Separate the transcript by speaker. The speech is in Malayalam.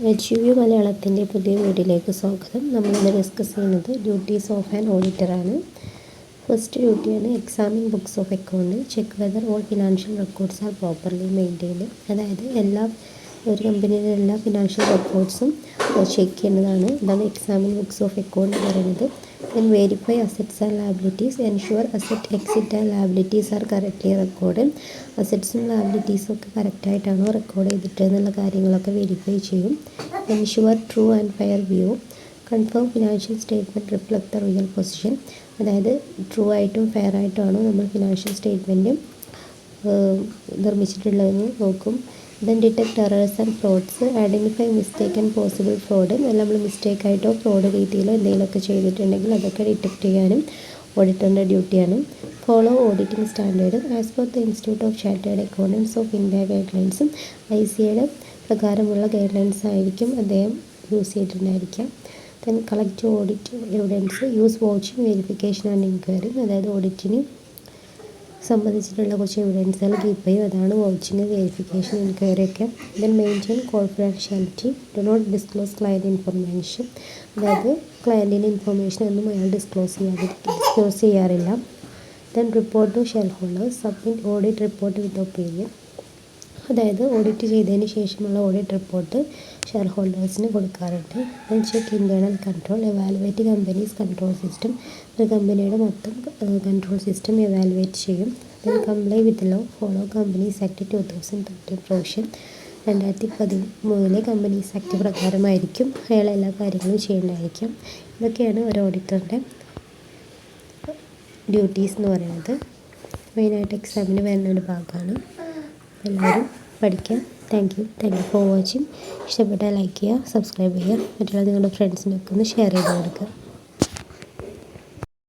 Speaker 1: HUV മലയാളത്തിൻ്റെ പുതിയ വീഡിയോയിലേക്ക് സ്വാഗതം. നമ്മളിന്ന് ഡിസ്കസ് ചെയ്യുന്നത് ഡ്യൂട്ടീസ് ഓഫ് ആൻ ഓഡിറ്ററാണ്. ഫസ്റ്റ് ഡ്യൂട്ടിയാണ് examine books of account, check whether all financial records are properly maintained. അതായത് ഒരു കമ്പനിയുടെ എല്ലാ ഫിനാൻഷ്യൽ റെക്കോർഡ്സും ചെക്ക് ചെയ്യുന്നതാണ്. ഇതാണ് എക്സാമിൻ ബുക്സ് ഓഫ് അക്കൗണ്ട് എന്ന് പറയുന്നത്. Then verify assets and liabilities, ensure asset exit and liabilities are correctly record. അസറ്റ്സും ലയബിലിറ്റീസും ഒക്കെ കറക്റ്റായിട്ടാണോ റെക്കോർഡ് ചെയ്തിട്ട് എന്നുള്ള കാര്യങ്ങളൊക്കെ വെരിഫൈ ചെയ്യും. Ensure true and fair view, confirm financial statement reflect the real position. അതായത് ട്രൂ ആയിട്ടും ഫെയർ ആയിട്ടുമാണോ നമ്മൾ ഫിനാൻഷ്യൽ സ്റ്റേറ്റ്മെൻറ്റ് നിർമ്മിച്ചിട്ടുള്ളതെന്ന് നോക്കും. Then detect errors and frauds, identify mistake and possible fraud. നമ്മൾ മിസ്റ്റേക്കായിട്ടോ ഫ്രോഡ് രീതിയിലോ എന്തെങ്കിലുമൊക്കെ ചെയ്തിട്ടുണ്ടെങ്കിൽ അതൊക്കെ ഡിറ്റക്ട് ചെയ്യാനും ഓഡിറ്ററിൻ്റെ ഡ്യൂട്ടിയാണ്. Follow auditing standard as per the institute of chartered accountants of India guide ലൈൻസും ICAയുടെ പ്രകാരമുള്ള ഗൈഡ് ലൈൻസ് ആയിരിക്കും അദ്ദേഹം യൂസ് ചെയ്തിട്ടുണ്ടായിരിക്കാം. Then collect audit evidence, use vouching verification and enquiry. അതായത് ഓഡിറ്റിന് സംബന്ധിച്ചിട്ടുള്ള കുറച്ച് എവിഡൻസുകൾ കീപ്പ് ചെയ്യും, അതാണ് വാച്ചിങ്, വെരിഫിക്കേഷൻ, എൻക്വയറി ഒക്കെ. Then maintain confidentiality, do not disclose client information. അതായത് ക്ലയൻറ്റിൻ്റെ ഇൻഫർമേഷൻ ഒന്നും അയാൾ ഡിസ്ക്ലോസ് ചെയ്യാറില്ല. Then report to shareholders, submit audit report with opinion. അതായത് ഓഡിറ്റ് ചെയ്തതിന് ശേഷമുള്ള ഓഡിറ്റ് റിപ്പോർട്ട് ഷെയർ ഹോൾഡേഴ്സിന് കൊടുക്കാറുണ്ട്. Then check internal control, evaluate companies control system. ഒരു കമ്പനിയുടെ മൊത്തം കൺട്രോൾ സിസ്റ്റം എവാലുവേറ്റ് ചെയ്യും. Then comply with law, follow companies act 2013 provision. 2013 companies act പ്രകാരമായിരിക്കും അയാൾ എല്ലാ കാര്യങ്ങളും ചെയ്യേണ്ടതായിരിക്കും. ഇതൊക്കെയാണ് ഒരു ഓഡിറ്ററിൻ്റെ ഡ്യൂട്ടീസ് എന്ന് പറയുന്നത്. മെയിനായിട്ട് എക്സാമിന് വരുന്ന ഒരു ഭാഗമാണ്. എല്ലാവരും പഠിക്കുക. Thank you for watching. ഇഷ്ടപ്പെട്ടാൽ ലൈക്ക് ചെയ്യുക, സബ്സ്ക്രൈബ് ചെയ്യുക, മറ്റുള്ള നിങ്ങളുടെ ഫ്രണ്ട്സിനൊക്കെ ഒന്ന് ഷെയർ ചെയ്ത് കൊടുക്കുക.